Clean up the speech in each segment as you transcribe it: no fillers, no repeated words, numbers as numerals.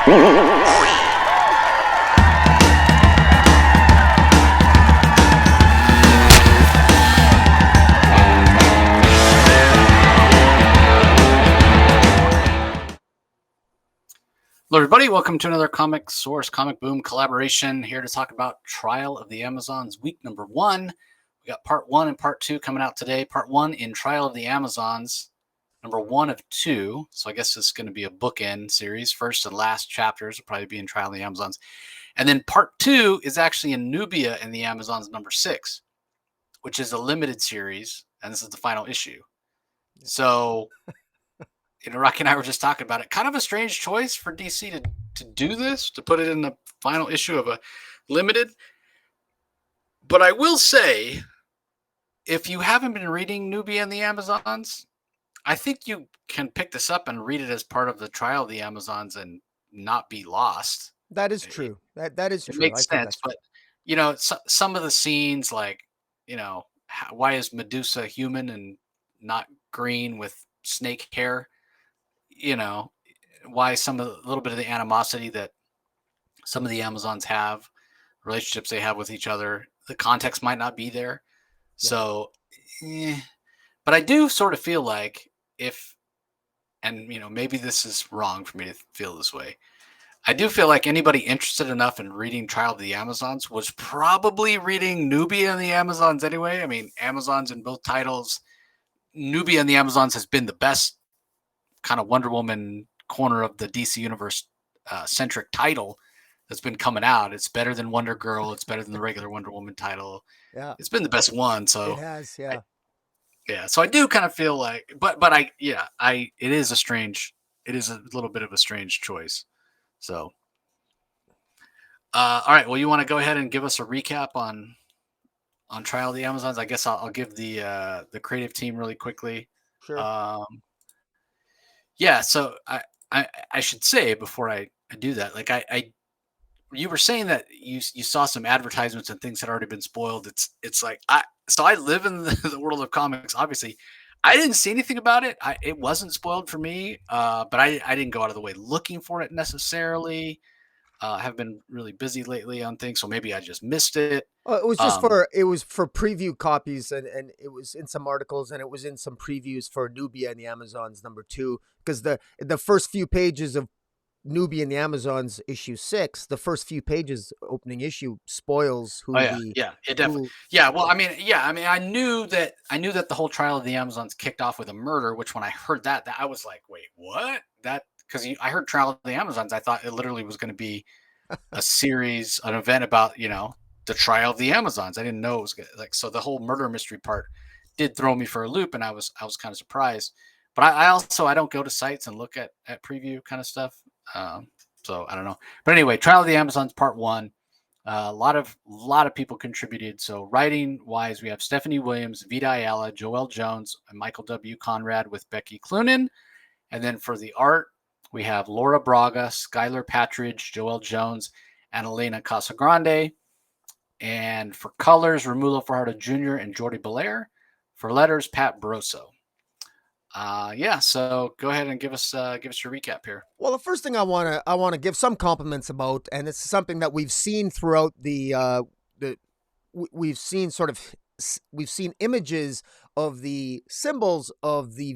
Hello, everybody. Welcome to another Comic Source Comic Boom collaboration. Here to talk about Trial of the Amazons week number 1. We got part 1 and part 2 coming out today. Part 1 in Trial of the Amazons, number 1 of 2. So I guess it's going to be a bookend series. First and last chapters will probably be in Trial of the Amazons. And then part 2 is actually in Nubia and the Amazons number 6, which is a limited series. And this is the final issue. So... Rocky and I were just talking about it. Kind of a strange choice for DC to do this, to put it in the final issue of a limited. But I will say, if you haven't been reading Nubia and the Amazons, I think you can pick this up and read it as part of the Trial of the Amazons and not be lost. That is true. That is true. It makes sense. But, some of the scenes, like, why is Medusa human and not green with snake hair? Why a little bit of the animosity that some of the Amazons have, relationships they have with each other, the context might not be there. Yeah. So, but I do sort of feel like maybe this is wrong for me to feel this way. I do feel like anybody interested enough in reading Trial of the Amazons was probably reading Nubia and the Amazons anyway. I mean, Amazons in both titles. Nubia and the Amazons has been the best kind of Wonder Woman corner of the DC Universe centric title that's been coming out. It's better than Wonder Girl. It's better than the regular Wonder Woman title. Yeah, it's been the best one. So it has, yeah. So I do kind of feel like, but it is a little bit of a strange choice. So, all right. Well, you want to go ahead and give us a recap on Trial of the Amazons? I guess I'll give the creative team really quickly. Sure. Yeah, so I should say before I do that, like you were saying that you saw some advertisements and things had already been spoiled. It's like I live in the world of comics. Obviously, I didn't see anything about it. It wasn't spoiled for me, but I didn't go out of the way looking for it necessarily. Have been really busy lately on things, so maybe I just missed it. It was just for preview copies, and it was in some articles, and it was in some previews for Nubia and the Amazons number 2, because the first few pages of Nubia and the Amazons issue 6, the first few pages opening issue spoils who. It definitely. Well, I mean, I knew that the whole Trial of the Amazons kicked off with a murder, which when I heard that I was like, wait, what? Because I heard Trial of the Amazons, I thought it literally was going to be a series, an event about, the Trial of the Amazons. I didn't know it was like, so the whole murder mystery part did throw me for a loop, and I was kind of surprised. But I don't go to sites and look at preview kind of stuff. So I don't know. But anyway, Trial of the Amazons part 1. A lot of people contributed. So writing wise, we have Stephanie Williams, Vita Ayala, Joelle Jones, and Michael W. Conrad with Becky Cloonan. And then for the art, we have Laura Braga, Skylar Patridge, Joelle Jones, and Elena Casagrande. And for colors, Romulo Fajardo Jr. and Jordi Belair. For letters, Pat Broso. So go ahead and give us your recap here. Well, the first thing I want to give some compliments about, and it's something that we've seen throughout we've seen images of the symbols of the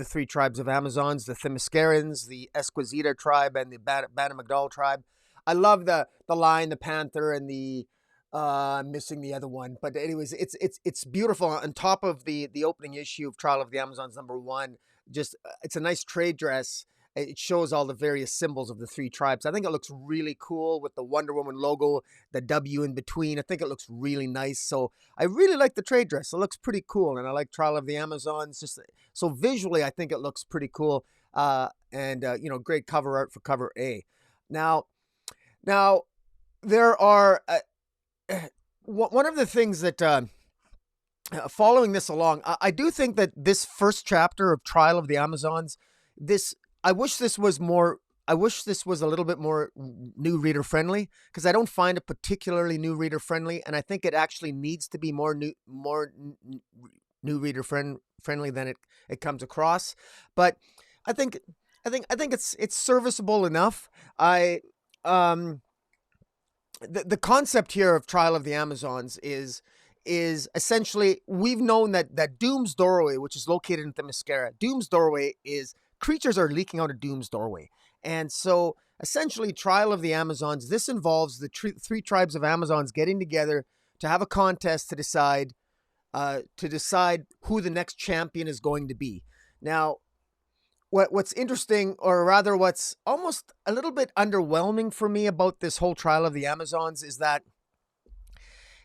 3 tribes of Amazons, the Themyscirans, the Esquisita tribe, and the Bana Magdal tribe. I love the lion, the panther, and the I'm missing the other one, but anyways, it's beautiful. On top of the opening issue of Trial of the Amazons number 1, just it's a nice trade dress. It shows all the various symbols of the 3 tribes. I think it looks really cool with the Wonder Woman logo, the W in between. I think it looks really nice. So I really like the trade dress. It looks pretty cool, and I like Trial of the Amazons. Just so visually, I think it looks pretty cool. And great cover art for cover A. Now there are. One of the things that following this along, I do think that this first chapter of Trial of the Amazons, I wish this was a little bit more new reader friendly, because I don't find it particularly new reader friendly, and I think it actually needs to be more new reader friendly than it comes across. But I think I think it's serviceable enough. I um the concept here of Trial of the Amazons is essentially, we've known that Doom's Doorway, which is located in Themyscira, Doom's Doorway is creatures are leaking out of Doom's Doorway. And so essentially Trial of the Amazons, this involves the three tribes of Amazons getting together to have a contest to decide who the next champion is going to be. Now, what's interesting, or rather what's almost a little bit underwhelming for me about this whole Trial of the Amazons, is that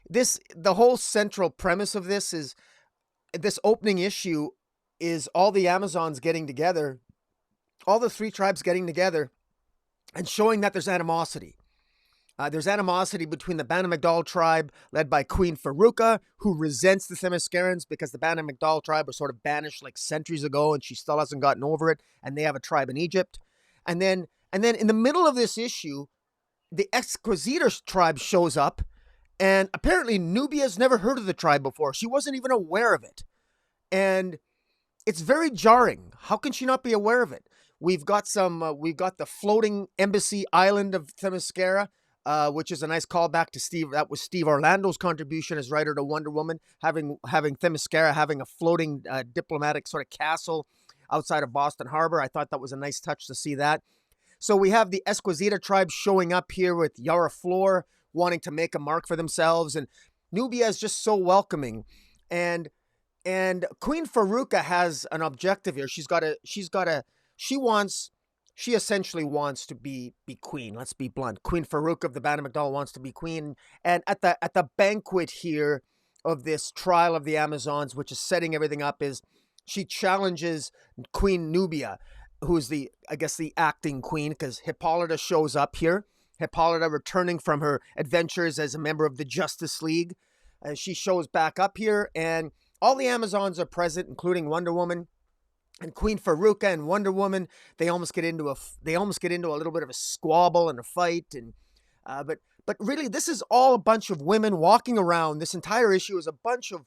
the whole central premise of this is, this opening issue is all the Amazons getting together, all the three tribes getting together and showing that there's animosity. There's animosity between the Bana Magdal tribe, led by Queen Faruka, who resents the Themyscirans because the Bana Magdal tribe was sort of banished like centuries ago, and she still hasn't gotten over it. And they have a tribe in Egypt. And then in the middle of this issue, the Esquizita tribe shows up, and apparently Nubia's never heard of the tribe before. She wasn't even aware of it, and it's very jarring. How can she not be aware of it? We've got the floating embassy island of Themyscira, which is a nice callback to Steve. That was Steve Orlando's contribution as writer to Wonder Woman, having Themyscira having a floating diplomatic sort of castle outside of Boston Harbor. I thought that was a nice touch to see that. So we have the Esquizita tribe showing up here with Yara Flor wanting to make a mark for themselves, and Nubia is just so welcoming, and Queen Faruka has an objective here. She essentially wants to be queen. Let's be blunt. Queen Faruka of the Bana Magdal wants to be queen. And at the banquet here of this Trial of the Amazons, which is setting everything up, is she challenges Queen Nubia, who's the acting queen, because Hippolyta shows up here. Hippolyta, returning from her adventures as a member of the Justice League. She shows back up here, and all the Amazons are present, including Wonder Woman. And Queen Faruka and Wonder Woman, they almost get into a little bit of a squabble and a fight, and but really, this is all a bunch of women walking around. This entire issue is a bunch of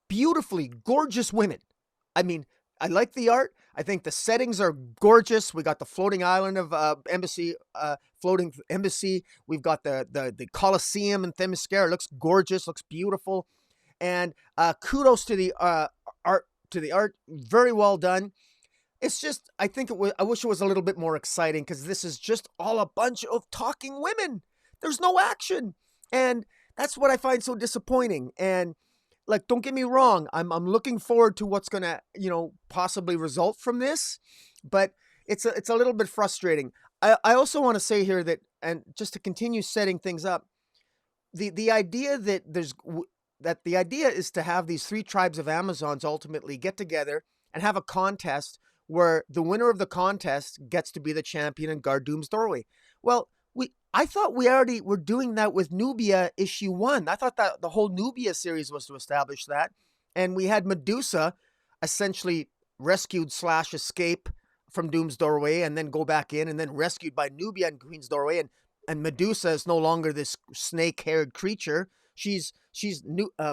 beautifully gorgeous women. I mean, I like the art. I think the settings are gorgeous. We got the floating island of floating embassy. We've got the Colosseum in Themyscira. It looks gorgeous, looks beautiful, and kudos to the art. Very well done. It's just, I wish it was a little bit more exciting, because this is just all a bunch of talking women. There's no action, and that's what I find so disappointing. And like, don't get me wrong, I'm looking forward to what's gonna possibly result from this, but it's a little bit frustrating. I also want to say here that, and just to continue setting things up, the idea that the idea is to have these three tribes of Amazons ultimately get together and have a contest where the winner of the contest gets to be the champion and guard Doom's Doorway. Well, I thought we already were doing that with Nubia issue 1. I thought that the whole Nubia series was to establish that. And we had Medusa essentially rescued / escape from Doom's Doorway and then go back in, and then rescued by Nubia and Queen's Doorway. And Medusa is no longer this snake-haired creature.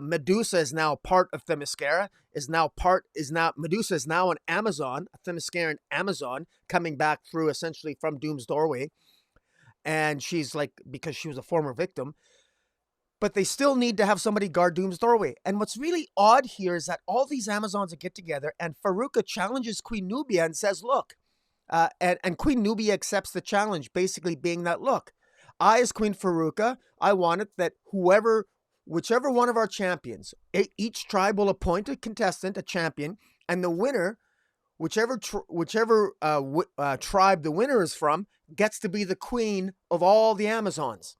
Medusa is now part of Themyscira. Medusa is now an Amazon, a Themysciran Amazon, coming back through essentially from Doom's Doorway, and she's because she was a former victim. But they still need to have somebody guard Doom's Doorway. And what's really odd here is that all these Amazons get together, and Faruka challenges Queen Nubia and says, "Look," and Queen Nubia accepts the challenge, basically being that, "Look, I, as Queen Faruka, I wanted that whichever one of our champions, each tribe will appoint a contestant, a champion, and the winner, whichever tribe the winner is from, gets to be the queen of all the Amazons."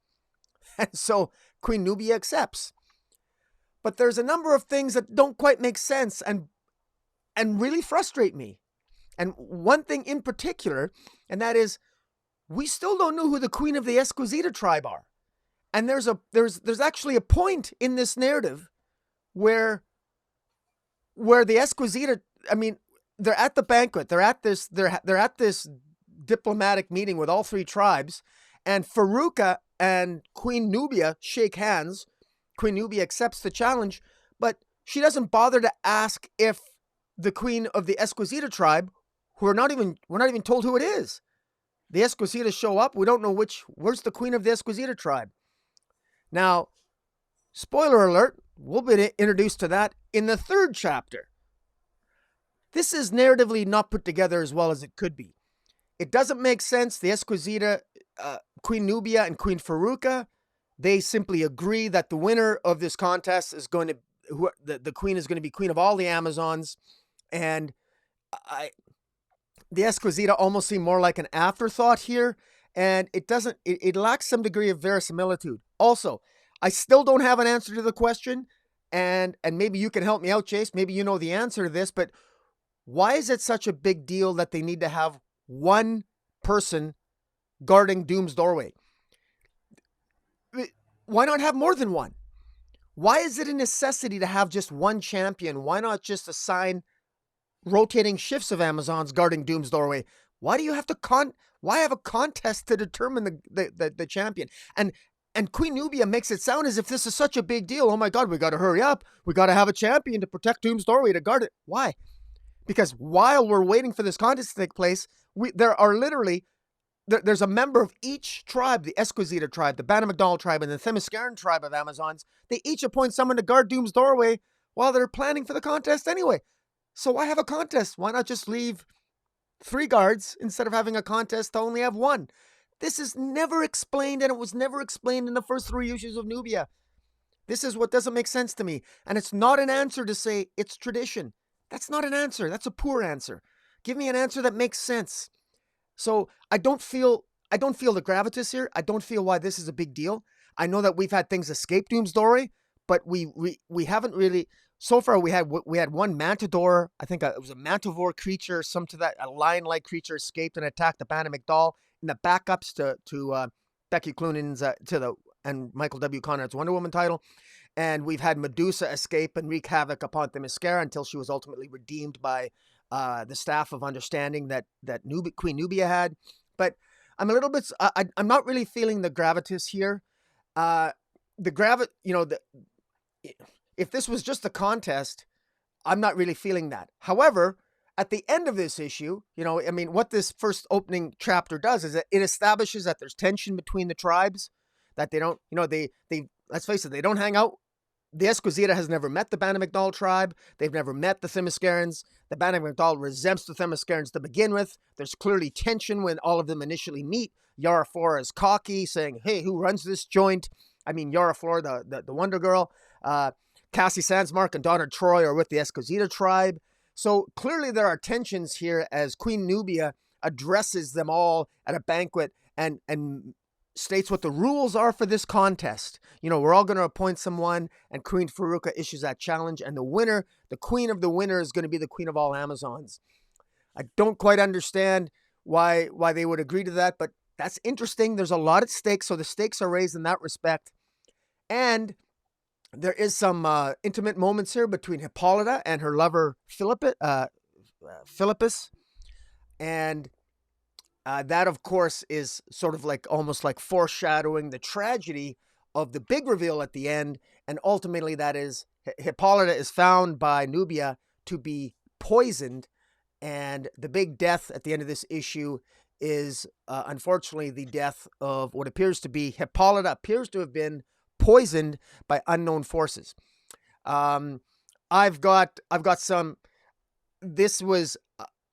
And so Queen Nubia accepts. But there's a number of things that don't quite make sense and really frustrate me. And one thing in particular, and that is, we still don't know who the queen of the Esquizita tribe are. And there's actually a point in this narrative where the Esquizita, I mean, they're at the banquet, they're at this diplomatic meeting with all three tribes, and Faruka and Queen Nubia shake hands. Queen Nubia accepts the challenge, but she doesn't bother to ask if the queen of the Esquizita tribe, we're not even told who it is. The Esquisitas show up. We don't know where's the queen of the Esquisita tribe. Now, spoiler alert, we'll be introduced to that in the 3rd chapter. This is narratively not put together as well as it could be. It doesn't make sense. The Esquisita, Queen Nubia and Queen Faruka, they simply agree that the winner of this contest is going to, the queen is going to be queen of all the Amazons. And the Esquisita almost seem more like an afterthought here. And it lacks some degree of verisimilitude. Also, I still don't have an answer to the question. And maybe you can help me out, Chase. Maybe you know the answer to this, but why is it such a big deal that they need to have one person guarding Doom's doorway? Why not have more than one? Why is it a necessity to have just one champion? Why not just assign rotating shifts of Amazons guarding Doom's doorway? Why do you have to why have a contest to determine the champion? And Queen Nubia makes it sound as if this is such a big deal. Oh my God, we got to hurry up. We got to have a champion to protect Doom's doorway, to guard it. Why? Because while we're waiting for this contest to take place, there's a member of each tribe, the Esquisita tribe, the Banamagdal tribe, and the Themysciran tribe of Amazons. They each appoint someone to guard Doom's doorway while they're planning for the contest anyway. So why have a contest? Why not just leave 3 guards instead of having a contest to only have 1? This is never explained, and it was never explained in the first 3 issues of Nubia. This is what doesn't make sense to me. And it's not an answer to say it's tradition. That's not an answer. That's a poor answer. Give me an answer that makes sense. So I don't feel the gravitas here. I don't feel why this is a big deal. I know that we've had things escape Doom's doorway, but we haven't really. So far, we had one Mantador. I think it was a Mantivore creature, a lion-like creature escaped and attacked the Banamagdal in the backups to Becky Cloonan's and Michael W. Conrad's Wonder Woman title. And we've had Medusa escape and wreak havoc upon Themyscira until she was ultimately redeemed by the Staff of Understanding that Queen Nubia had. But I'm a little bit. I'm not really feeling the gravitas here. If this was just a contest, I'm not really feeling that. However, at the end of this issue, what this first opening chapter does is that it establishes that there's tension between the tribes, that they don't, let's face it, they don't hang out. The Esquisita has never met the Banamagdal tribe. They've never met the Themyscirans. The Banamagdal resents the Themyscirans to begin with. There's clearly tension when all of them initially meet. Yara Flora is cocky, saying, hey, who runs this joint? Yara Flora, the Wonder Girl. Cassie Sandsmark and Donna Troy are with the Esquisita tribe. So clearly there are tensions here as Queen Nubia addresses them all at a banquet and states what the rules are for this contest. We're all going to appoint someone, and Queen Faruka issues that challenge, and the queen of the winner is going to be the queen of all Amazons. I don't quite understand why they would agree to that, but that's interesting. There's a lot at stake, so the stakes are raised in that respect. And there is some intimate moments here between Hippolyta and her lover Philippus, and that, of course, is sort of almost like foreshadowing the tragedy of the big reveal at the end. And ultimately, that is Hippolyta is found by Nubia to be poisoned. And the big death at the end of this issue is, unfortunately, the death of what appears to be Hippolyta appears to have been poisoned by unknown forces. I've got some. This was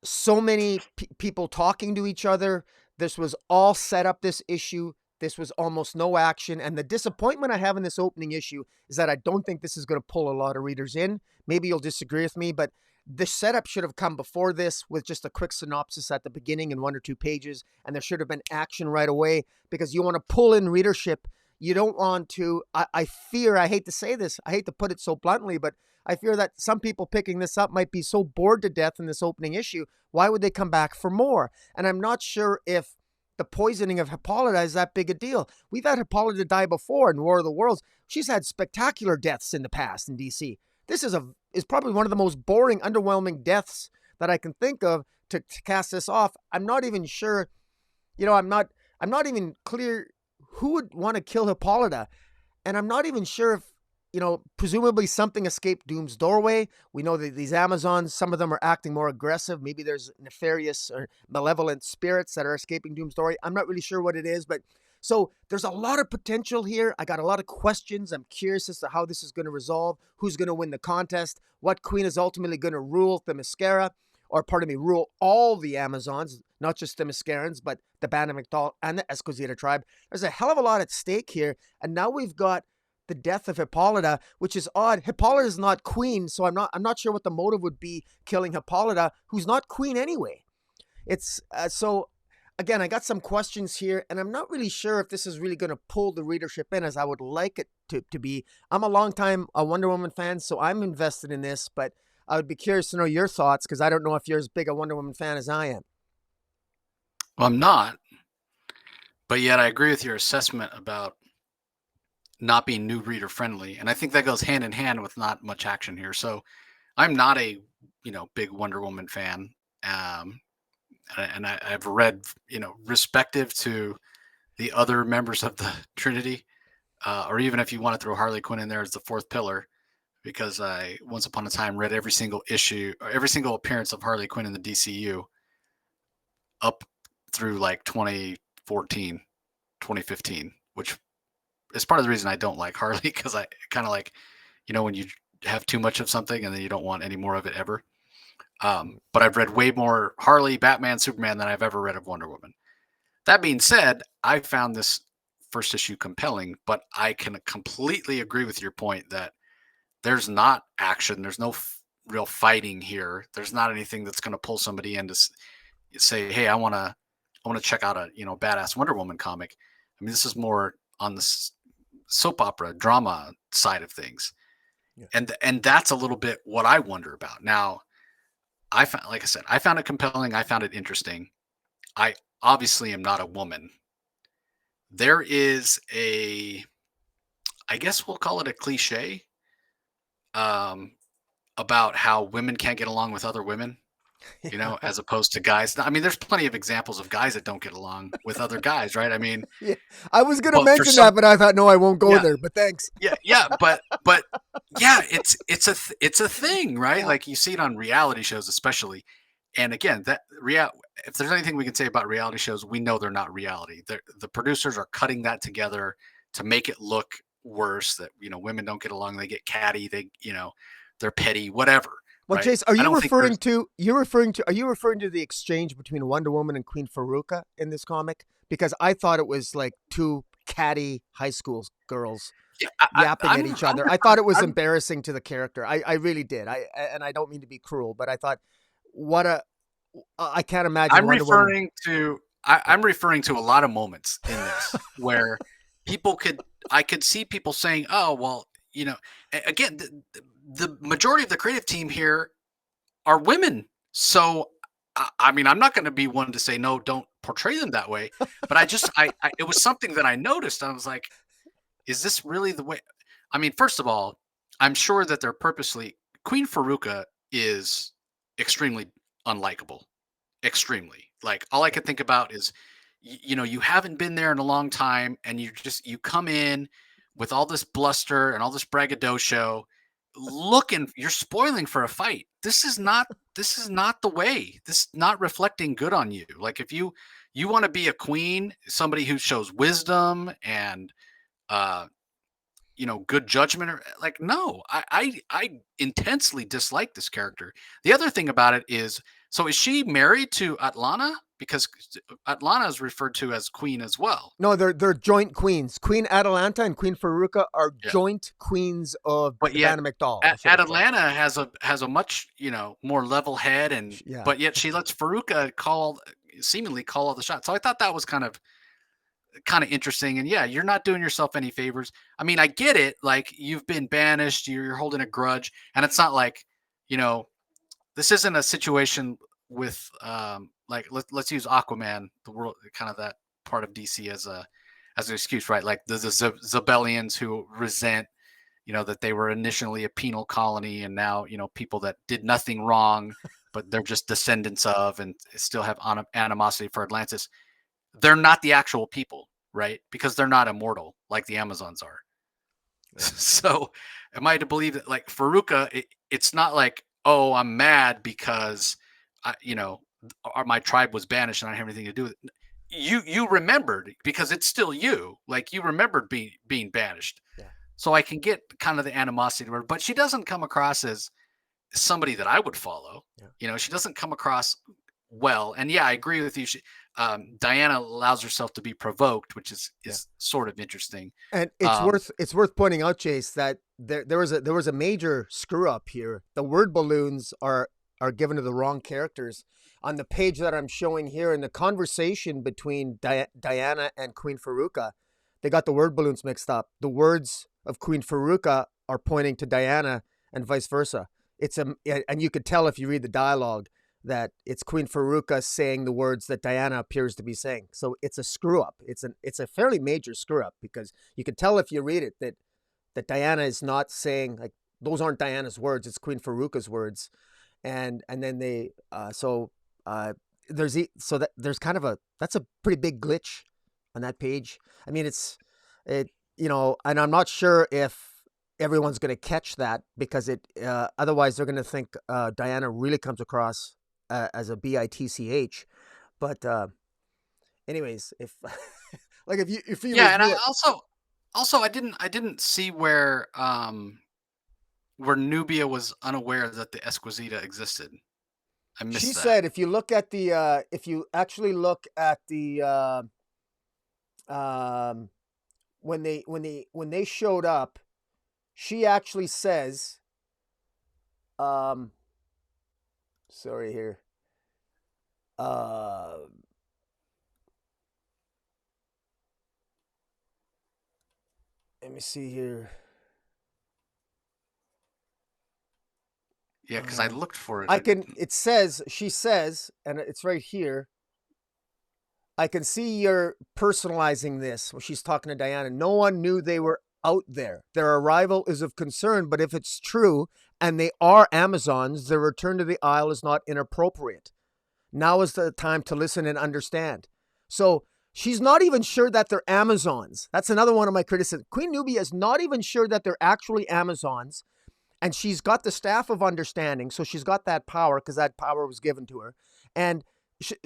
so many people talking to each other. This was all set up, this issue. This was almost no action. And the disappointment I have in this opening issue is that I don't think this is going to pull a lot of readers in. Maybe you'll disagree with me, but the setup should have come before this with just a quick synopsis at the beginning in 1 or 2 pages. And there should have been action right away, because you want to pull in readership. You don't want to, I fear, I hate to say this, I hate to put it so bluntly, but I fear that some people picking this up might be so bored to death in this opening issue. Why would they come back for more? And I'm not sure if the poisoning of Hippolyta is that big a deal. We've had Hippolyta die before in War of the Worlds. She's had spectacular deaths in the past in DC. This is probably one of the most boring, underwhelming deaths that I can think of to cast this off. I'm not even sure, I'm not even clear who would want to kill Hippolyta. And I'm not even sure if, presumably something escaped Doom's doorway. We know that these Amazons, some of them are acting more aggressive. Maybe there's nefarious or malevolent spirits that are escaping Doom's doorway. I'm not really sure what it is, but so there's a lot of potential here. I got a lot of questions. I'm curious as to how this is going to resolve, who's going to win the contest, what queen is ultimately going to rule the Mascara, or pardon me, rule all the Amazons, not just the Mascarans, but the Band of McDowell and the Esquizita tribe. There's a hell of a lot at stake here. And now we've got the death of Hippolyta, which is odd. Hippolyta is not queen, so I'm not sure what the motive would be killing Hippolyta, who's not queen anyway. It's so again, I got some questions here, and I'm not really sure if this is really going to pull the readership in as I would like it to be. I'm a longtime Wonder Woman fan, so I'm invested in this, but I would be curious to know your thoughts because I don't know if you're as big a Wonder Woman fan as I am. Well, I'm not, but yet I agree with your assessment about not being new reader friendly, and I think that goes hand in hand with not much action here. So I'm not a big Wonder Woman fan, um, I've read respective to the other members of the Trinity, or even if you want to throw Harley Quinn in there as the fourth pillar, because I once upon a time read every single issue or every single appearance of Harley Quinn in the DCU up through like 2014, 2015, which is part of the reason I don't like Harley because I kind of like, when you have too much of something and then you don't want any more of it ever. But I've read way more Harley, Batman, Superman than I've ever read of Wonder Woman. That being said, I found this first issue compelling, but I can completely agree with your point that there's not action. There's no real fighting here. There's not anything that's going to pull somebody in to say, "Hey, I want to check out a badass Wonder Woman comic." I mean, this is more on the soap opera drama side of things, Yeah. and that's a little bit what I wonder about. Now, like I said, I found it compelling. I found it interesting. I obviously am not a woman. There is I guess we'll call it a cliche, um, about how women can't get along with other women, as opposed to guys. I mean, there's plenty of examples of guys that don't get along with other guys, right? I mean, Yeah, I was going to but for mention that, some, but I thought, no, I won't go yeah, there. But thanks. yeah, but yeah, it's a thing, right? Yeah. Like you see it on reality shows, especially. And again, if there's anything we can say about reality shows, we know they're not reality. The producers are cutting that together to make it look worse. That women don't get along, they get catty, they're petty, whatever, Well, right? Jace, are I you don't think referring there's to are you referring to the exchange between Wonder Woman and Queen Faruka in this comic? Because I thought it was like two catty high school girls yeah, yapping at each I'm other. I thought it was I'm embarrassing to the character. I really did. I don't mean to be cruel, but I thought what a I can't imagine I'm Wonder Woman. referring to I'm referring to a lot of moments in this where people could I could see people saying, "Oh, well, again, the majority of the creative team here are women." So I mean, I'm not going to be one to say no, don't portray them that way, but I it was something that I noticed. I was like, is this really the way? I mean, first of all, I'm sure that they're purposely Queen Faruka is extremely unlikable. Extremely. Like all I Yeah. could think about is you haven't been there in a long time and you come in with all this bluster and all this braggadocio looking you're spoiling for a fight. This is not the way. This is not reflecting good on you. Like if you want to be a queen, somebody who shows wisdom and uh good judgment or like no, I intensely dislike this character. The other thing about it is, so is she married to Atlana? Because Atlana is referred to as queen as well. No, they're joint queens. Queen Atalanta and Queen Faruka are Yeah. joint queens of But the yet Band of McDowell. I should have said. Atlanta has a much, more level head, and Yeah. but yet she lets Faruka seemingly call all the shots. So I thought that was kind of interesting. And yeah, you're not doing yourself any favors. I mean, I get it. Like you've been banished, you're holding a grudge, and it's not like, you know, this isn't a situation with like let's use Aquaman, the world, kind of that part of DC as an excuse, right? Like the Zebellians who resent, that they were initially a penal colony and now, people that did nothing wrong, but they're just descendants of and still have animosity for Atlantis. They're not the actual people, right? Because they're not immortal like the Amazons are. Yeah. So, am I to believe that like Faruka, it's not like, oh, I'm mad because my tribe was banished and I don't have anything to do with it. You remembered because it's still you. Like you remembered being banished. Yeah. So I can get kind of the animosity to her, but she doesn't come across as somebody that I would follow. Yeah. She doesn't come across well. And yeah, I agree with you. Diana allows herself to be provoked, which is Yeah. is sort of interesting. And Um, it's worth pointing out, Chase, that there was a major screw up here. The word balloons are given to the wrong characters. On the page that I'm showing here in the conversation between Diana and Queen Faruka, they got the word balloons mixed up. The words of Queen Faruka are pointing to Diana and vice versa. And you could tell if you read the dialogue that it's Queen Faruka saying the words that Diana appears to be saying. So it's a screw up. It's a fairly major screw up because you can tell if you read it that Diana is not saying like those aren't Diana's words. It's Queen Faruka's words, and then they uh, so that there's kind of that's a pretty big glitch on that page. I mean it and I'm not sure if everyone's going to catch that because otherwise they're going to think Diana really comes across as a bitch. But anyways, if like if you yeah, and review I it, also I didn't see where Nubia was unaware that the Esquisita existed. I she missed that. said if you look at the if you actually look at the um when they showed up, she actually says um sorry here uh let me see here. Yeah, because I looked for it. I I can didn't. it says she says and it's right here. I can see you're personalizing this when she's talking to Diana. No one knew they were out there. Their arrival is of concern, but if it's true and they are Amazons, their return to the Isle is not inappropriate. Now is the time to listen and understand. So she's not even sure that they're Amazons. That's another one of my criticisms. Queen Nubia is not even sure that they're actually Amazons. And she's got the staff of understanding. So she's got that power because that power was given to her. And she,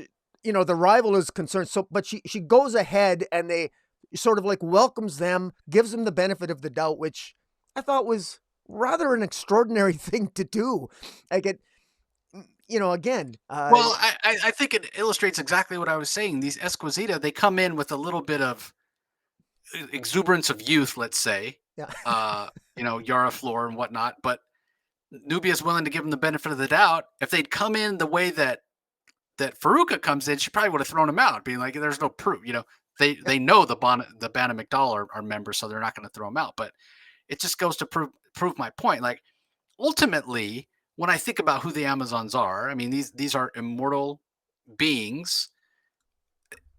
the rival is concerned. So, but she goes ahead and they sort of like welcomes them, gives them the benefit of the doubt, which I thought was rather an extraordinary thing to do. Like again, Well, I think it illustrates exactly what I was saying. These Esquisita, they come in with a little bit of exuberance of youth, let's say, yeah, Yara Floor and whatnot, but Nubia is willing to give them the benefit of the doubt. If they'd come in the way that Faruka comes in, she probably would have thrown him out, being like, "There's no proof." They know the Bana McDowell are members, so they're not going to throw him out. But it just goes to prove my point. Like ultimately, when I think about who the Amazons are, I mean these are immortal beings.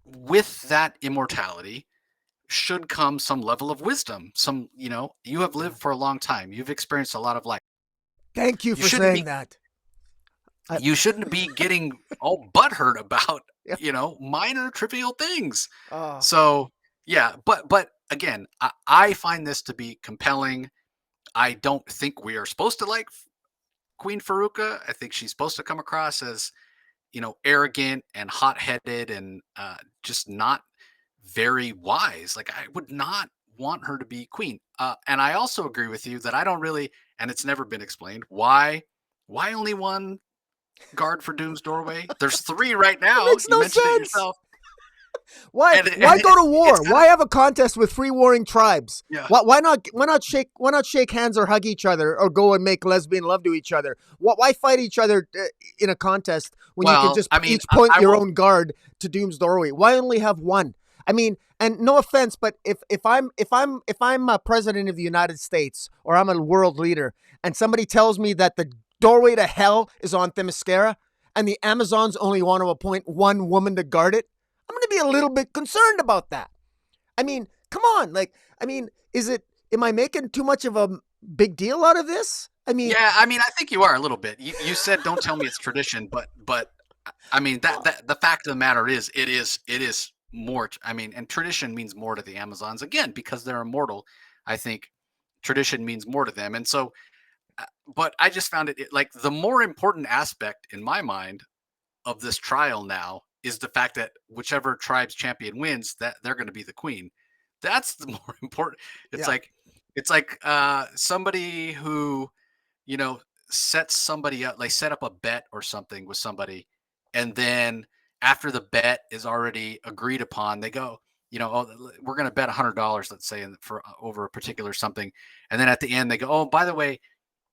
With that immortality should come some level of wisdom. You have yeah. lived for a long time. You've experienced a lot of life. Thank you You for shouldn't saying be that. I, you shouldn't be getting all butthurt about yeah. minor trivial things. Oh, So yeah, but again, I find this to be compelling. I don't think we are supposed to like Queen Faruka. I think she's supposed to come across as arrogant and hot-headed and just not very wise. Like I would not want her to be queen. And I also agree with you that I don't really, and it's never been explained why only one guard for Doom's doorway. There's three right it now. makes You no mentioned it sense. yourself, Why and why go to it's war? kind of Why have a contest with three warring tribes? yeah. Why not shake hands or hug each other or go and make lesbian love to each other? Why fight each other in a contest when you can Well, just I mean, each point I your will. own guard to Doom's doorway? Why only have one? I mean, and no offense, but if I'm a president of the United States or I'm a world leader and somebody tells me that the doorway to hell is on Themyscira and the Amazons only want to appoint one woman to guard it, I'm going to be a little bit concerned about that. I mean, come on. Like, I mean, am I making too much of a big deal out of this? I mean, Yeah, I mean, I think you are a little bit. You said don't tell me it's tradition, but I mean that the fact of the matter is it is more. I mean, and tradition means more to the Amazons again because they're immortal. I think tradition means more to them. And so, but I just found like the more important aspect in my mind of this trial now is the fact that whichever tribe's champion wins, that they're going to be the queen. That's the more important. It's Yeah. like somebody who, you know, sets somebody up, like set up a bet or something with somebody, and then after the bet is already agreed upon, they go, oh, we're going to bet $100, let's say, for over a particular something, and then at the end they go, oh, by the way,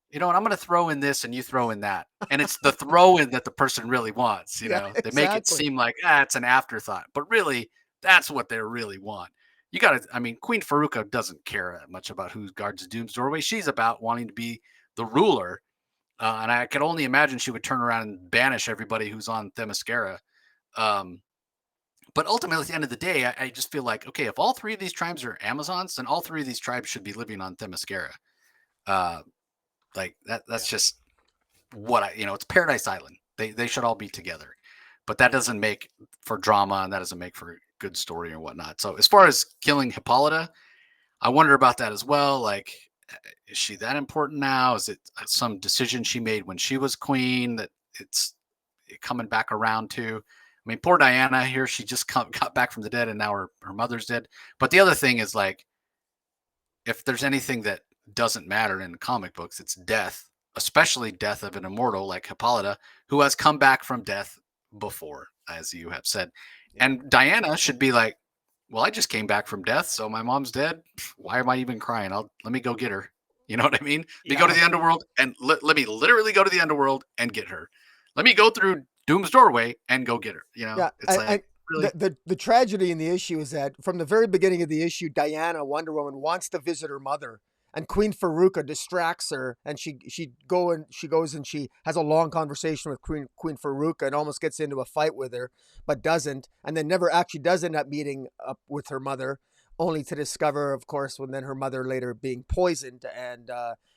you know what, I'm going to throw in this and you throw in that, and it's the throw in that the person really wants. Yeah, They make it exactly. seem like it's an afterthought, but really that's what they really want. You got to, I mean, Queen Faruka doesn't care that much about who guards the doom's doorway. She's about wanting to be the ruler, and I could only imagine she would turn around and banish everybody who's on Themyscira. Um, but ultimately, at the end of the day, I just feel like, okay, if all three of these tribes are Amazons, then all three of these tribes should be living on Themyscira. Uh, like that. Yeah. That's just what it's Paradise Island. They should all be together. But that doesn't make for drama, and that doesn't make for a good story or whatnot. So as far as killing Hippolyta, I wonder about that as well. Like, is she that important now? Is it some decision she made when she was queen that it's coming back around to? I mean, poor Diana here, she just got back from the dead and now her mother's dead. But the other thing is, like, if there's anything that doesn't matter in comic books, it's death, especially death of an immortal like Hippolyta, who has come back from death before, as you have said. Yeah. And Diana should be like, well, I just came back from death, so my mom's dead. Why am I even crying? Let me go get her. You know what I mean? Let me go to Yeah. the underworld and let me literally go to the underworld and get her. Let me go through Doom's doorway and go get her. Yeah. It's like, The, really? the tragedy in the issue is that from the very beginning of the issue, Diana, Wonder Woman, wants to visit her mother, and Queen Faruka distracts her, and she goes and she has a long conversation with Queen Faruka and almost gets into a fight with her, but doesn't, and then never actually does end up meeting up with her mother, only to discover, of course, when then her mother later being poisoned, and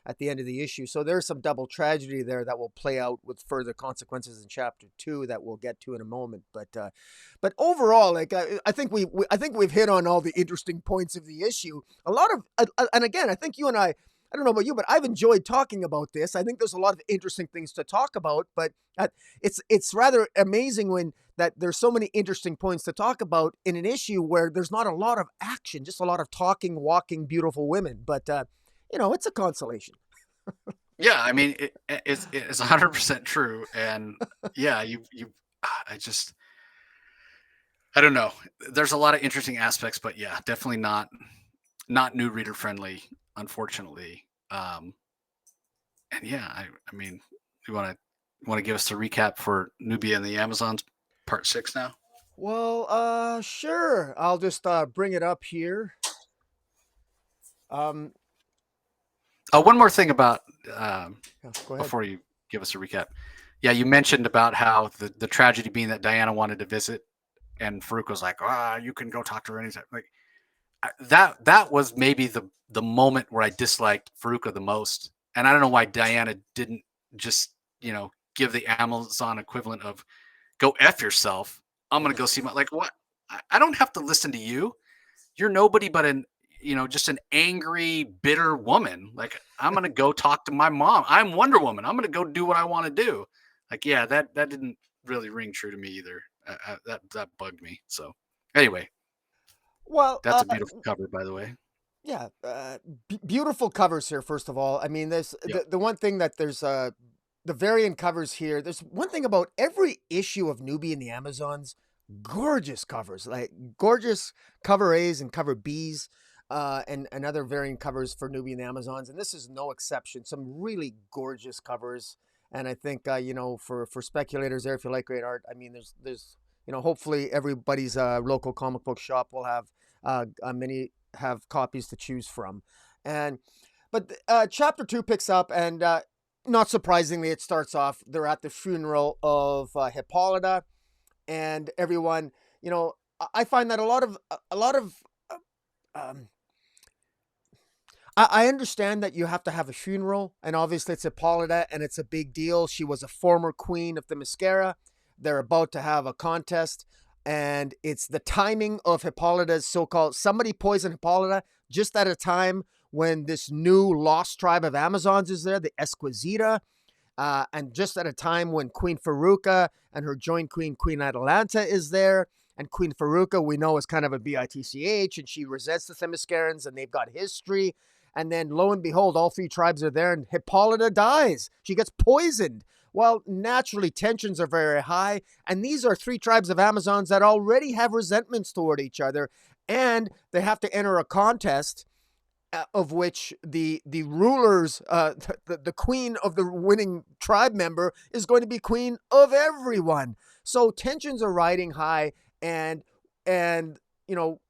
at the end of the issue. So there's some double tragedy there that will play out with further consequences in chapter 2 that we'll get to in a moment. But overall, like I think I think we've hit on all the interesting points of the issue. A lot of and again, I think you and I don't know about you, but I've enjoyed talking about this. I think there's a lot of interesting things to talk about, but it's rather amazing when that there's so many interesting points to talk about in an issue where there's not a lot of action, just a lot of talking, walking, beautiful women. But it's a consolation. Yeah, I mean, it's 100% true, and yeah, I just, I don't know. There's a lot of interesting aspects, but yeah, definitely not new reader friendly, unfortunately. And yeah, I mean, you want to give us a recap for Nubia and the Amazons, part 6 now? Well, sure. I'll just bring it up here. Um, One more thing about yeah, go ahead. before you give us a recap. Yeah, you mentioned about how the tragedy being that Diana wanted to visit, and Farouk was like, "Ah, you can go talk to her anytime." Like, that was maybe the moment where I disliked Faruka the most, and I don't know why Diana didn't just give the Amazon equivalent of "go f yourself." I'm gonna go see my, like, what? I don't have to listen to you. You're nobody but just an angry, bitter woman. Like, I'm gonna go talk to my mom. I'm Wonder Woman. I'm gonna go do what I want to do. Like, yeah, that didn't really ring true to me either. That bugged me. So anyway, Well, that's a beautiful cover, by the way. yeah, beautiful covers here. First of all, I mean, there's Yep. the one thing that there's the variant covers here. There's one thing about every issue of Newbie and the Amazons, gorgeous covers, like gorgeous cover A's and cover B's, and other variant covers for Newbie and the Amazons, and this is no exception. Some really gorgeous covers, and I think for speculators there, if you like great art, I mean, there's hopefully everybody's local comic book shop will have many have copies to choose from. And but chapter 2 picks up, and not surprisingly, it starts off. They're at the funeral of Hippolyta, and everyone. I find that a lot of. Um, I understand that you have to have a funeral, and obviously it's Hippolyta, and it's a big deal. She was a former queen of the Mascara. They're about to have a contest, and it's the timing of Hippolyta's so-called somebody poisoned Hippolyta just at a time when this new lost tribe of Amazons is there, the Esquisita, and just at a time when Queen Faruka and her joint queen, Queen Atalanta, is there. And Queen Faruka, we know, is kind of a bitch, and she resents the Themyscirans, and they've got history. And then, lo and behold, all three tribes are there, and Hippolyta dies. She gets poisoned. Well, naturally, tensions are very high, and these are three tribes of Amazons that already have resentments toward each other, and they have to enter a contest of which the rulers, the queen of the winning tribe member is going to be queen of everyone. So tensions are riding high, and you know,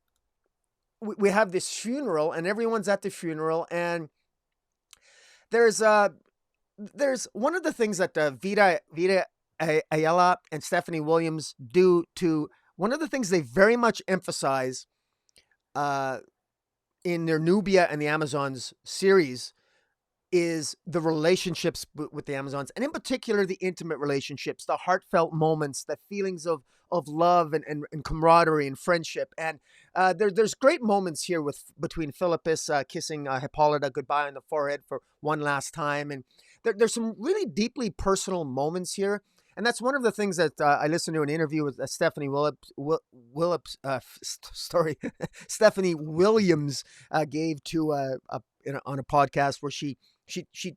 we have this funeral, and everyone's at the funeral, and there's one of the things that Vita Ayala and Stephanie Williams do to one of the things they very much emphasize in their Nubia and the Amazons series is the relationships with the Amazons, and in particular the intimate relationships, the heartfelt moments, the feelings of love and camaraderie and friendship. And there's great moments here between Philippus kissing Hippolyta goodbye on the forehead for one last time, and there's some really deeply personal moments here. And that's one of the things that I listened to an interview with Stephanie Stephanie Williams gave to on a podcast where she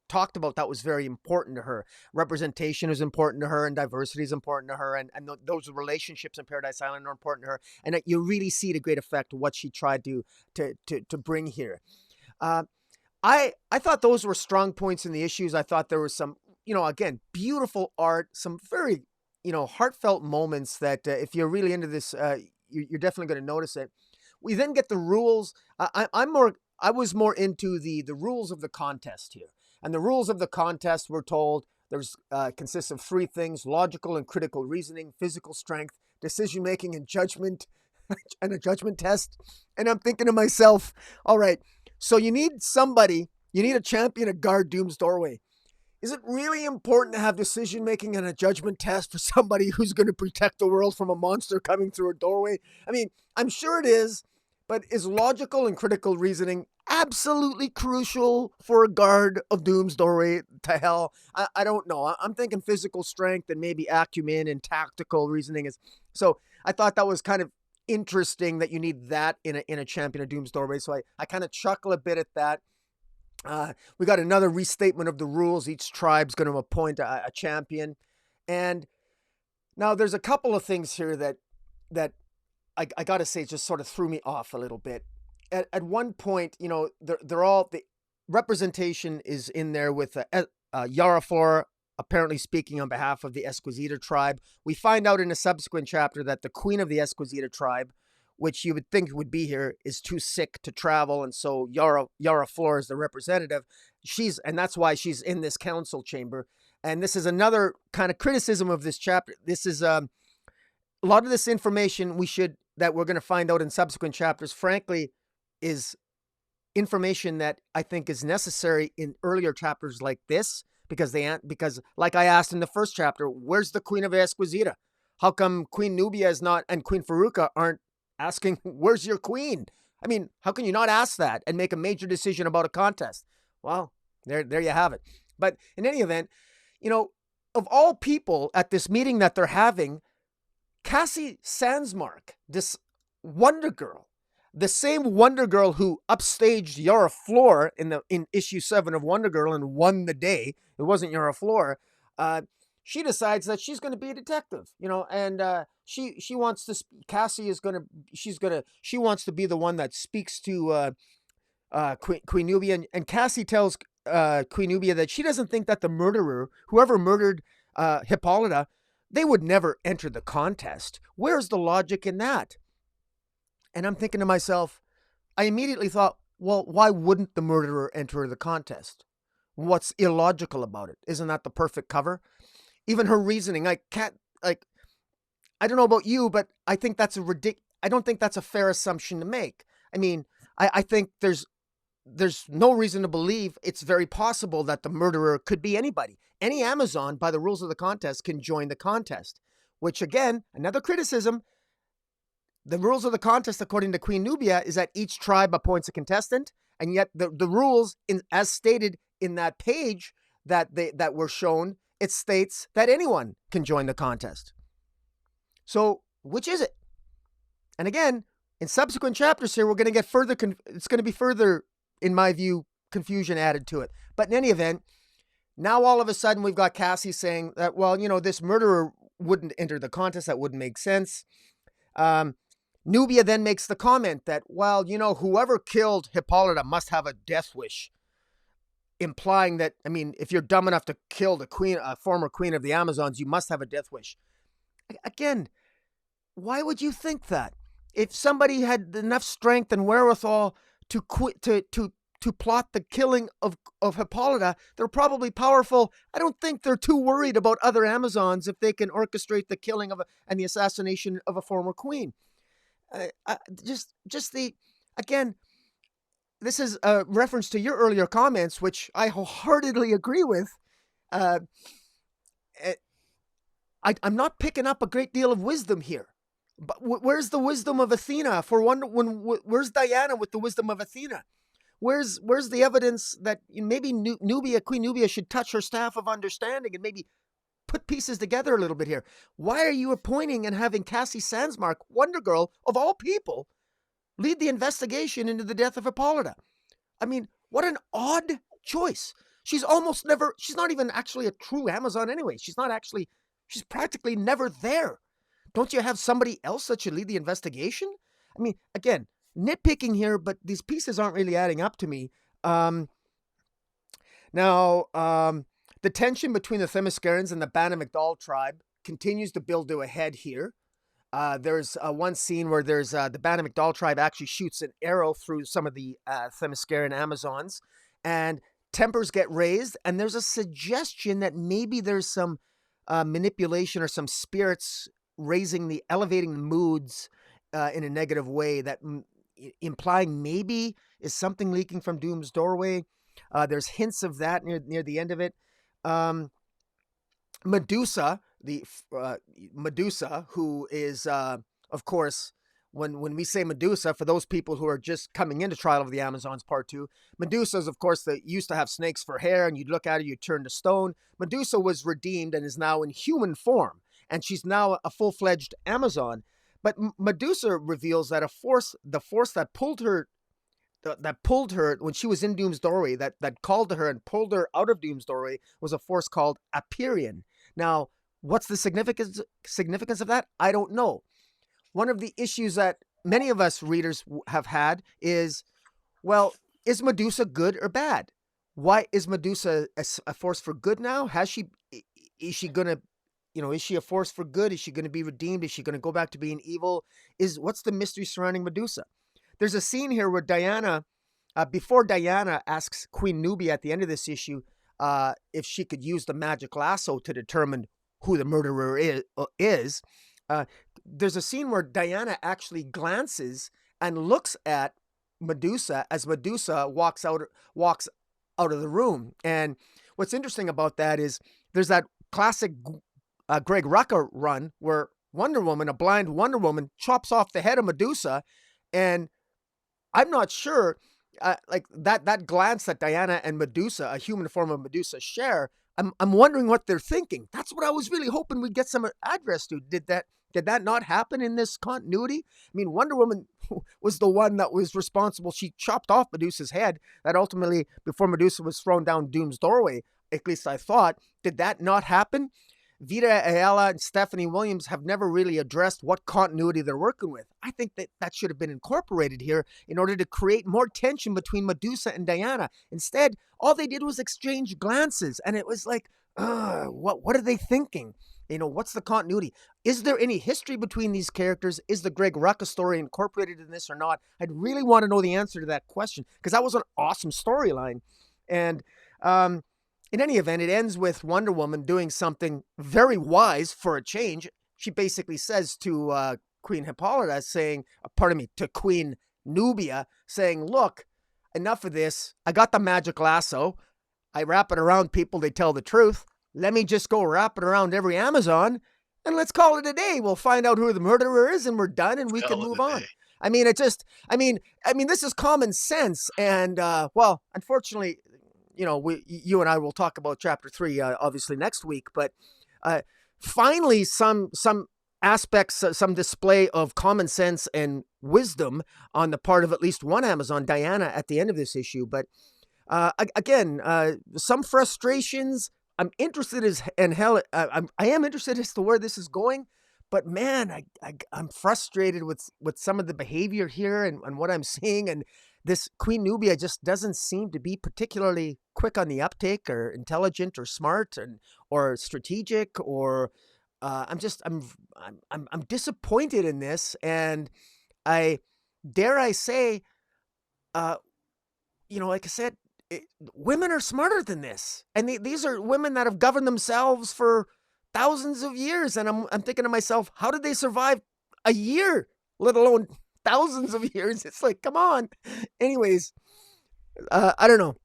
talked about that was very important to her. Representation is important to her, and diversity is important to her, and those relationships in Paradise Island are important to her. And you really see the great effect of what she tried to bring here. I thought those were strong points in the issues. I thought there was some, again, beautiful art, some very, heartfelt moments that if you're really into this, you're definitely going to notice it. We then get the rules. I was more into the rules of the contest here. And the rules of the contest, we're told, consists of three things: logical and critical reasoning, physical strength, decision-making, and judgment, and a judgment test. And I'm thinking to myself, all right, so you need a champion to guard Doom's doorway. Is it really important to have decision-making and a judgment test for somebody who's going to protect the world from a monster coming through a doorway? I mean, I'm sure it is, but is logical and critical reasoning absolutely crucial for a guard of Doom's doorway to hell? I don't know. I'm thinking physical strength and maybe acumen and tactical reasoning is. So I thought that was kind of interesting that you need that in a champion of Doom's doorway. So I kind of chuckle a bit at that. We got another restatement of the rules. Each tribe's going to appoint a champion. And now there's a couple of things here that I got to say just sort of threw me off a little bit. At one point, they're all, the representation is in there with Yara Flora apparently speaking on behalf of the Esquisita tribe. We find out in a subsequent chapter that the queen of the Esquisita tribe, which you would think would be here, is too sick to travel, and so Yara Flora is the representative. And that's why she's in this council chamber. And this is another kind of criticism of this chapter. This is a lot of this information that we're going to find out in subsequent chapters, frankly, is information that I think is necessary in earlier chapters like this, because like I asked in the first chapter, where's the Queen of Esquisita? How come Queen Nubia is not, and Queen Faruka aren't asking, where's your queen? I mean, how can you not ask that and make a major decision about a contest? Well, there you have it. But in any event, of all people at this meeting that they're having, Cassie Sandsmark, this Wonder Girl, the same Wonder Girl who upstaged Yara Flor in issue 7 of Wonder Girl and won the day. It wasn't Yara Flor. She decides that she's going to be a detective, and she wants to. Cassie is going to. She wants to be the one that speaks to Queen Nubia, and Cassie tells Queen Nubia that she doesn't think that the murderer, whoever murdered Hippolyta, they would never enter the contest. Where's the logic in that? And I'm thinking to myself, I immediately thought, well, why wouldn't the murderer enter the contest? What's illogical about it? Isn't that the perfect cover? Even her reasoning, I don't know about you, but I think that's I don't think that's a fair assumption to make. I mean, I think there's no reason to believe it's very possible that the murderer could be anybody. Any Amazon, by the rules of the contest, can join the contest, which again, another criticism, The rules of the contest, according to Queen Nubia, is that each tribe appoints a contestant, and yet the rules, as stated in that page that were shown, it states that anyone can join the contest. So, which is it? And again, in subsequent chapters here, we're going to get further. It's going to be further, in my view, confusion added to it. But in any event, now all of a sudden we've got Cassie saying that, well, this murderer wouldn't enter the contest. That wouldn't make sense. Nubia then makes the comment that, well, whoever killed Hippolyta must have a death wish, implying that, if you're dumb enough to kill a former queen of the Amazons, you must have a death wish. Again, why would you think that? If somebody had enough strength and wherewithal to plot the killing of Hippolyta, they're probably powerful. I don't think they're too worried about other Amazons if they can orchestrate the killing and the assassination of a former queen. Again, this is a reference to your earlier comments, which I wholeheartedly agree with. I'm not picking up a great deal of wisdom here. But where's the wisdom of Athena? Where's Diana with the wisdom of Athena? Where's the evidence that maybe Queen Nubia should touch her staff of understanding and maybe put pieces together a little bit here? Why are you appointing and having Cassie Sandsmark, Wonder Girl of all people, lead the investigation into the death of Hippolyta? What an odd choice. She's not even actually a true Amazon anyway. She's practically never there. Don't you have somebody else that should lead the investigation? Again, nitpicking here, but these pieces aren't really adding up to me. The tension between the Themyscirans and the Bana Migdal tribe continues to build to a head here. There's one scene where there's the Bana Migdal tribe actually shoots an arrow through some of the Themysciran Amazons, and tempers get raised, and there's a suggestion that maybe there's some manipulation or some spirits elevating the moods in a negative way, that implying maybe is something leaking from Doom's doorway. There's hints of that near the end of it. Medusa, Medusa, who is, of course, when we say Medusa, for those people who are just coming into Trial of the Amazons Part 2, Medusa is, of course, that used to have snakes for hair, and you'd look at her, you'd turn to stone. Medusa was redeemed and is now in human form, and she's now a full-fledged Amazon. But Medusa reveals that the force that pulled her when she was in Doom's doorway, that called to her and pulled her out of Doom's doorway, was a force called Aperion. Now, what's the significance of that? I don't know. One of the issues that many of us readers have had is, well, is Medusa good or bad? Why is Medusa a force for good now? Is she going to, is she a force for good? Is she going to be redeemed? Is she going to go back to being evil? What's the mystery surrounding Medusa? There's a scene here where before Diana asks Queen Nubia at the end of this issue if she could use the magic lasso to determine who the murderer is. There's a scene where Diana actually glances and looks at Medusa as Medusa walks out of the room. And what's interesting about that is there's that classic Greg Rucka run where Wonder Woman, a blind Wonder Woman, chops off the head of Medusa, and I'm not sure, like that glance that Diana and Medusa, a human form of Medusa, share. I'm wondering what they're thinking. That's what I was really hoping we'd get some address to. Did that not happen in this continuity? Wonder Woman was the one that was responsible. She chopped off Medusa's head. That ultimately, before Medusa was thrown down Doom's doorway, at least I thought. Did that not happen? Vita Ayala and Stephanie Williams have never really addressed what continuity they're working with. I think that should have been incorporated here in order to create more tension between Medusa and Diana. Instead, all they did was exchange glances, and it was like, what are they thinking? What's the continuity? Is there any history between these characters? Is the Greg Rucka story incorporated in this or not? I'd really want to know the answer to that question, because that was an awesome storyline. And in any event, it ends with Wonder Woman doing something very wise for a change. She basically says to Queen Hippolyta, to Queen Nubia, saying, look, enough of this. I got the magic lasso. I wrap it around people. They tell the truth. Let me just go wrap it around every Amazon, and let's call it a day. We'll find out who the murderer is, and we're done, and we can Hell of move a day. on. I mean, it just, I mean, this is common sense, and well, unfortunately, you and I will talk about chapter 3, obviously next week, but uh, finally, some aspects, some display of common sense and wisdom on the part of at least one Amazon, Diana, at the end of this issue. But again, some frustrations. I'm interested as and hell. I am interested as to where this is going, but man, I'm frustrated with some of the behavior here and what I'm seeing. And this Queen Nubia just doesn't seem to be particularly quick on the uptake, or intelligent, or smart, and or strategic, or I'm disappointed in this, and I dare I say, uh, like I said, it, women are smarter than this, and these are women that have governed themselves for thousands of years. And I'm thinking to myself, how did they survive a year, let alone thousands of years? It's like, come on. Anyways, I don't know.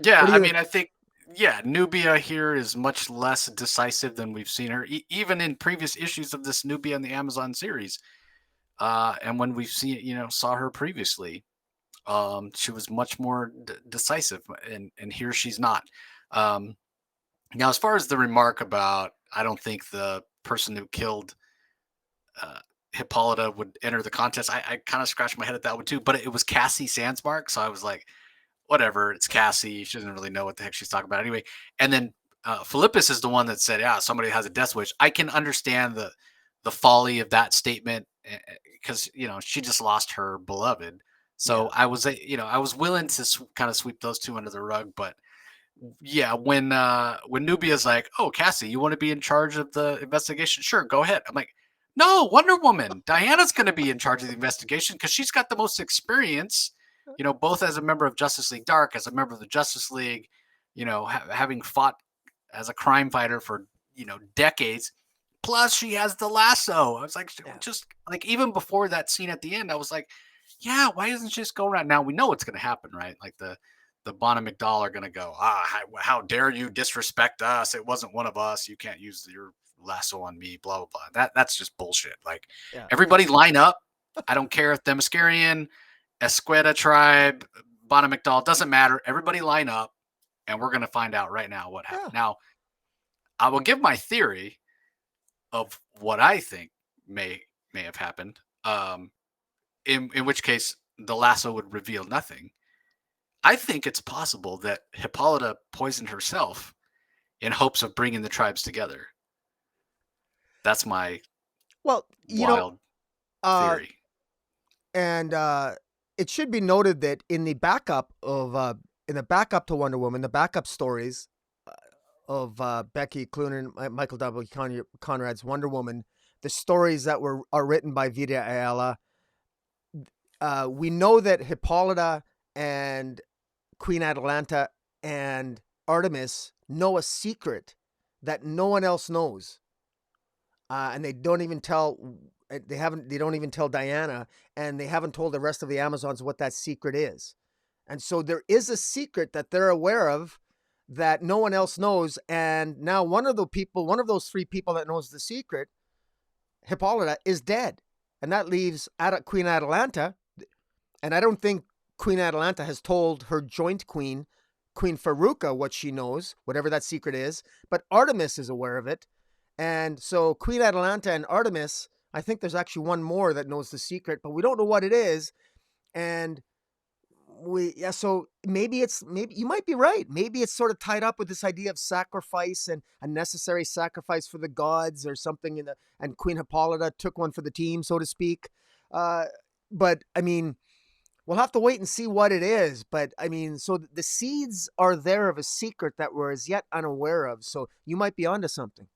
Yeah, What do I you think? mean, I think yeah, Nubia here is much less decisive than we've seen her, even in previous issues of this Nubia in the Amazon series. And when we've seen, saw her previously, she was much more decisive, and here she's not. Um, Now, as far as the remark about, I don't think the person who killed uh, Hippolyta would enter the contest. I kind of scratched my head at that one too, but it was Cassie Sandsmark, so I was like, whatever, it's Cassie. She doesn't really know what the heck she's talking about anyway. And then Philippus is the one that said, "Yeah, somebody has a death wish." I can understand the folly of that statement because she just lost her beloved. So Yeah, I was willing to kind of sweep those two under the rug, but yeah, when Nubia's like, "Oh, Cassie, you want to be in charge of the investigation? Sure, go ahead." I'm like, "No, Wonder Woman. Diana's going to be in charge of the investigation because she's got the most experience, both as a member of Justice League Dark, as a member of the Justice League, having fought as a crime fighter for, decades. Plus, she has the lasso." I was like, yeah, just like even before that scene at the end, I was like, "Yeah, why doesn't she just go around?" Now we know what's going to happen, right? Like the Bonham McDowell are going to go, how dare you disrespect us? It wasn't one of us. You can't use your lasso on me, blah, blah, blah. That's just bullshit. Like, yeah. everybody line up. I don't care if Themyscirian, Esqueda tribe, Bonham McDowell, doesn't matter. Everybody line up, and we're going to find out right now what Yeah. happened. Now, I will give my theory of what I think may have happened. In which case the lasso would reveal nothing. I think it's possible that Hippolyta poisoned herself in hopes of bringing the tribes together. That's my Well, wild uh, theory. and it should be noted that in the backup to Wonder Woman, the backup stories of Becky Cloonan and Michael W. Conrad's Wonder Woman, the stories that are written by Vida Ayala, we know that Hippolyta and Queen Atalanta and Artemis know a secret that no one else knows, and they don't even tell. They don't even tell Diana, and they haven't told the rest of the Amazons what that secret is. And so there is a secret that they're aware of that no one else knows. And now one of those three people that knows the secret, Hippolyta, is dead. And that leaves Queen Atalanta. And I don't think Queen Atalanta has told her joint queen, Queen Faruka, what she knows, whatever that secret is. But Artemis is aware of it. And so Queen Atalanta and Artemis, I think there's actually one more that knows the secret, but we don't know what it is. And so maybe you might be right. Maybe it's sort of tied up with this idea of sacrifice and a necessary sacrifice for the gods or something. And Queen Hippolyta took one for the team, so to speak. Uh, but I mean, we'll have to wait and see what it is. But I mean, so the seeds are there of a secret that we're as yet unaware of. So you might be onto something.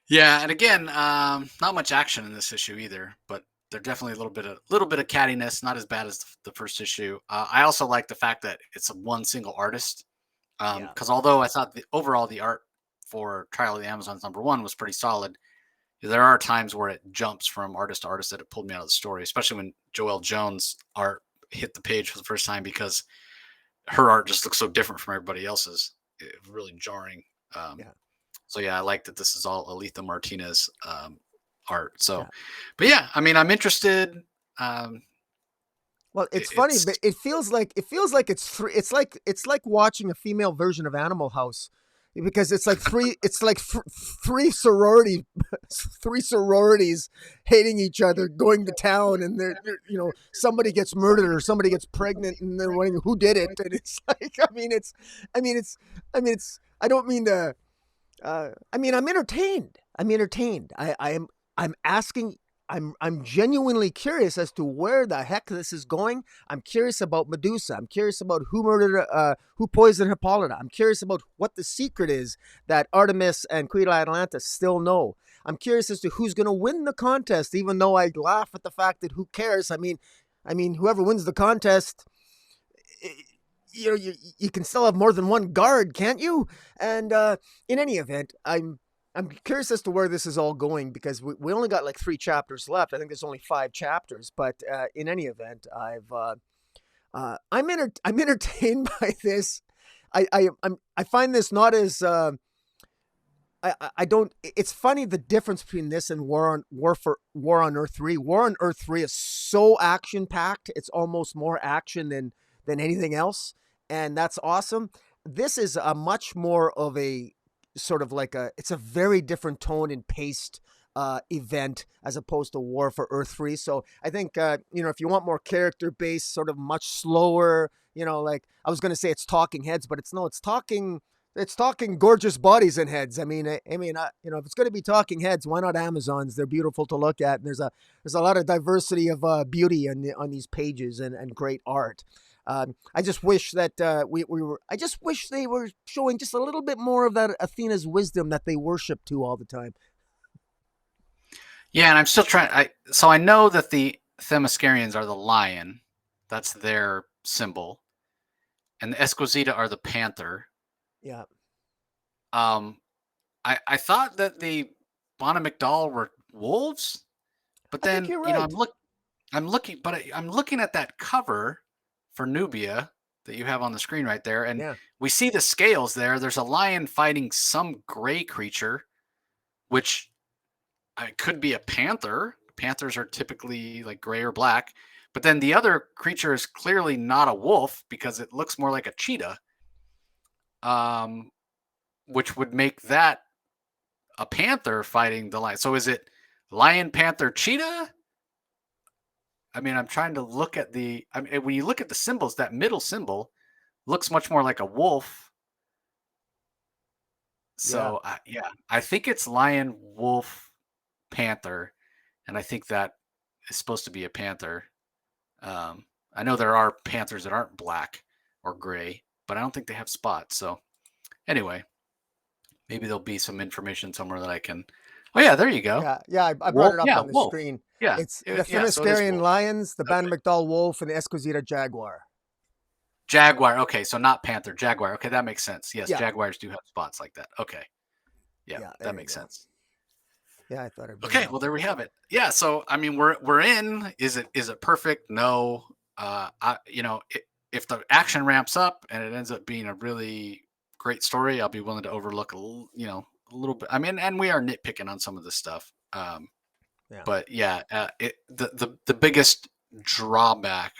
Yeah, and again, not much action in this issue either, but they're definitely a little bit of cattiness, not as bad as the first issue. I also like the fact that it's one single artist, Yeah. because although I thought overall the art for Trial of the Amazons #1 was pretty solid, there are times where it jumps from artist to artist that it pulled me out of the story, especially when Joelle Jones' art hit the page for the first time because her art just looks so different from everybody else's. It was really jarring. Um, Yeah. So yeah, I like that this is all Aletha Martinez art. So, Yeah. but yeah, I mean, I'm interested. Um, Well, it's funny, it's but it feels like it's like watching a female version of Animal House, because it's like three sorority three sororities hating each other, going to town, and somebody gets murdered or somebody gets pregnant, and they're wondering who did it, and it's like, I mean it's I don't mean to I'm entertained. I'm entertained. I'm asking. I'm genuinely curious as to where the heck this is going. I'm curious about Medusa. I'm curious about who poisoned Hippolyta. I'm curious about what the secret is that Artemis and Queen Atalanta still know. I'm curious as to who's going to win the contest, even though I laugh at the fact that who cares. I mean, whoever wins the contest, you can still have more than one guard, can't you? And in any event, I'm curious as to where this is all going, because we only got like 3 chapters left. I think there's only 5 chapters, but in any event, I'm entertained by this. I find this not as I don't. It's funny, the difference between this and War on Earth 3. War on Earth 3 is so action packed. It's almost more action than anything else, and that's awesome. This is a much more of a sort of like it's a very different tone and paced event as opposed to War for Earth 3. So I think if you want more character based, sort of much slower, like I was going to say it's talking heads, but it's talking gorgeous bodies and heads. If it's going to be talking heads, why not Amazons? They're beautiful to look at, and there's a lot of diversity of beauty on these pages, and great art. I just wish that I just wish they were showing just a little bit more of that Athena's wisdom that they worship to all the time. yeah, and I'm still trying. So I know that the Themyscirians are the lion. That's their symbol, and the Esquisita are the panther. Yeah, Um, I thought that the Bonnet McDowell were wolves, but I think then you're right. I'm looking at that cover for Nubia that you have on the screen right there, and Yeah, we see the scales there. There's a lion fighting some gray creature, which could be a panther. Panthers are typically like gray or black, but then the other creature is clearly not a wolf because it looks more like a cheetah, um, which would make that a panther fighting the lion. So is it lion, panther, cheetah? I mean, I'm trying to look at when you look at the symbols, that middle symbol looks much more like a wolf. yeah, So yeah, I think it's lion, wolf, panther, and I think that is supposed to be a panther. Um, I know there are panthers that aren't black or gray, but I don't think they have spots. So anyway, maybe there'll be some information somewhere that I can. Oh yeah, there you go. yeah, yeah. I brought Wolf. it up Yeah, on the wolf. screen. Yeah, It's the yeah. So it is Themyscirian wolf. lions, the Banded Okay. McDowell wolf, and the Esquisita jaguar. Jaguar. Okay, so not panther. Jaguar. Okay, that makes sense. Yes, Yeah, jaguars do have spots like that. Okay. Yeah, yeah. that There you makes go. sense. Yeah, I thought I'd bring it Okay, up. well there we have it. Yeah, so I mean we're in. Is it perfect? No. If the action ramps up and it ends up being a really great story, I'll be willing to overlook a little bit. I mean, and we are nitpicking on some of this stuff. Yeah. But yeah, the biggest drawback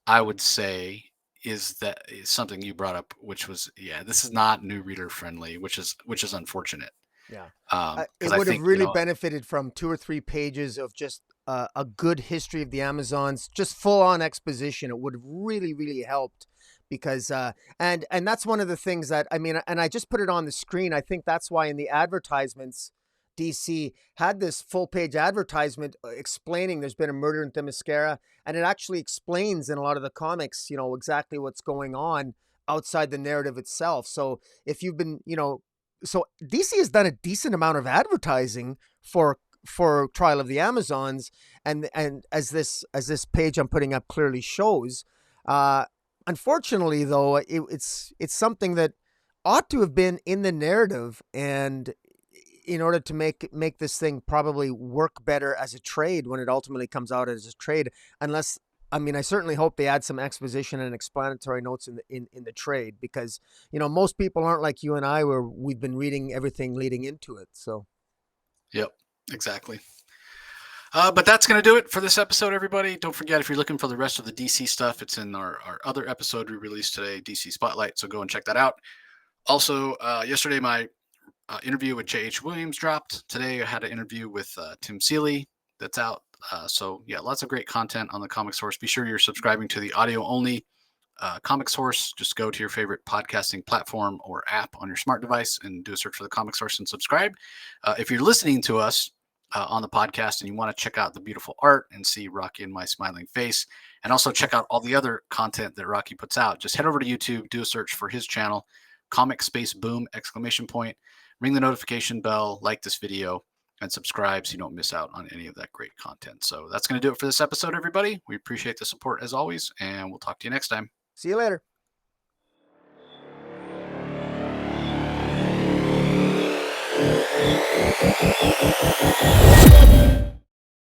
I would say is something you brought up, which was yeah, this is not new reader friendly, which is unfortunate. Yeah. Because It I would have think really benefited from 2 or 3 pages of just a good history of the Amazons, just full on exposition. It would have really, really helped, because and that's one of the things that and I just put it on the screen. I think that's why in the advertisements, DC had this full page advertisement explaining there's been a murder in Themyscira, and it actually explains in a lot of the comics, exactly what's going on outside the narrative itself. So if you've been, so DC has done a decent amount of advertising for Trial of the Amazons, and as this page I'm putting up clearly shows. Uh, Unfortunately, though, it's something that ought to have been in the narrative, and in order to make this thing probably work better as a trade when it ultimately comes out as a trade, unless I mean, I certainly hope they add some exposition and explanatory notes in the trade, because most people aren't like you and I, where we've been reading everything leading into it. So Yep, exactly. But that's going to do it for this episode, everybody. Don't forget, if you're looking for the rest of the DC stuff, it's in our other episode we released today, DC Spotlight. So go and check that out. Also, yesterday, my interview with J.H. Williams dropped. Today, I had an interview with Tim Seeley that's out. So, yeah, lots of great content on the Comic Source. Be sure you're subscribing to the audio only Comic Source. Just go to your favorite podcasting platform or app on your smart device and do a search for the Comic Source and subscribe. If you're listening to us on the podcast and you want to check out the beautiful art and see Rocky and my smiling face, and also check out all the other content that Rocky puts out, just head over to YouTube, do a search for his channel, Comic Space Boom ! Ring the notification bell, like this video, and subscribe so you don't miss out on any of that great content. So that's going to do it for this episode, everybody. We appreciate the support as always, and we'll talk to you next time. see you later.